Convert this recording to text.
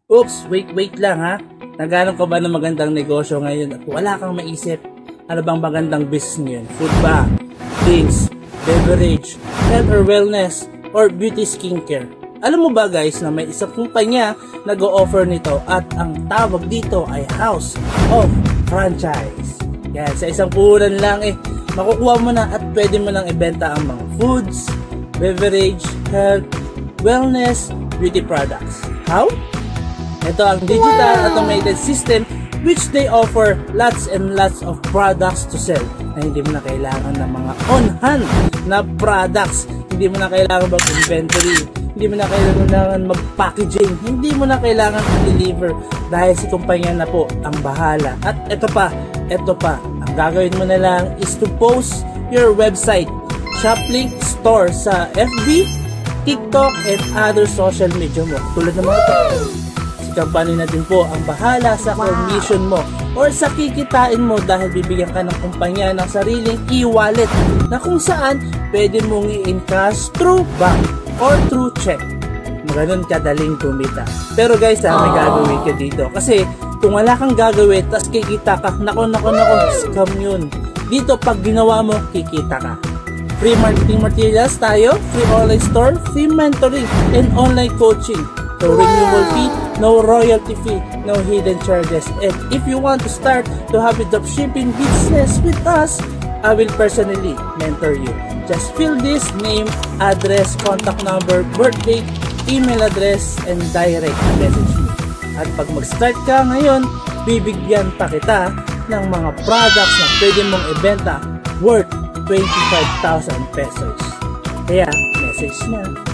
Oops, wait lang ha. Naghanap ka ba ng magandang negosyo ngayon at wala kang maisip? Ano bang magandang business ngayon? Food ba? Drinks? Beverage? Health or wellness? Or beauty skincare? Alam mo ba guys na may isang kumpanya nag-o-offer nito at ang tawag dito ay House of Franchise. Yan, sa isang puhunan lang makukuha mo na at pwede mo nang ibenta ang mga foods, beverage, health, wellness, beauty products. How? Ito ang digital automated system which they offer lots and lots of products to sell na hindi mo na kailangan ng mga on-hand na products. Hindi mo na kailangan mag-inventory. Hindi mo na kailangan mag-packaging. Hindi mo na kailangan i-deliver dahil si kumpanya na po ang bahala. At ito pa. Ang gagawin mo na lang is to post your website, Shoplink store sa FB, TikTok, and other social media mo. Tulad ng mga ito. Company na din po ang bahala sa commission mo or sa kikitain mo dahil bibigyan ka ng kumpanya ng sariling e-wallet na kung saan pwede mong i-encash through bank or through check. Maganon kadaling kumita. Pero guys, may gagawin ka dito kasi kung wala kang gagawin tas kikita ka, nako, scam yun. Dito pag ginawa mo, kikita ka. Free marketing materials tayo, free online store, free mentoring, and online coaching. No renewal fee, no royalty fee, no hidden charges. And if you want to start to have a dropshipping business with us, I will personally mentor you. Just fill this name, address, contact number, birthday, email address, and direct message me. At pag mag-start ka ngayon, bibigyan pa kita ng mga products na pwede mong ibenta worth 25,000 pesos. Kaya, message na.